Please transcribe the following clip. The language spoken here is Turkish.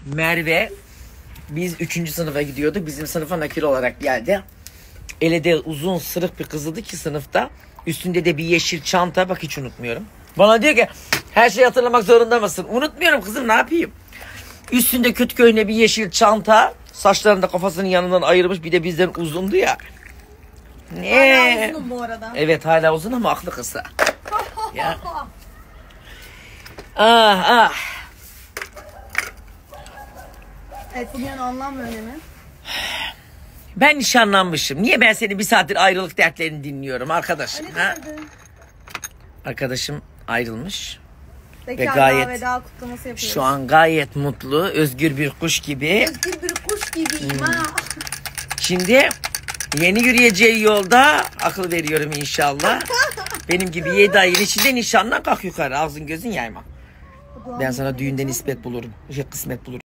Merve, biz 3. sınıfa gidiyorduk. Bizim sınıfa nakil olarak geldi. Ele de uzun sırık bir kızıydı ki sınıfta. Üstünde de bir yeşil çanta. Bak hiç unutmuyorum. Bana diyor ki her şeyi hatırlamak zorunda mısın? Unutmuyorum kızım, ne yapayım? Üstünde kötü köyüne bir yeşil çanta. Saçlarını da kafasının yanından ayırmış. Bir de bizden uzundu ya. Hala uzunum bu arada. Evet hala uzun ama aklı kısa. Ya. Ah. Evet, bugünün anlam ve önemi. Ben nişanlanmışım. Niye ben senin bir saattir ayrılık dertlerini dinliyorum arkadaşım? Ha? Arkadaşım ayrılmış. Ve gayet veda kutlaması yapıyoruz. Şu an gayet mutlu, özgür bir kuş gibi. Özgür bir kuş gibiyim ha. Şimdi yeni yürüyeceği yolda akıl veriyorum inşallah. Benim gibi 7 ayın içinde nişanlan, kalk yukarı, ağzın gözün yayma. Ben sana düğünden nispet bulurum. Kısmet bulurum.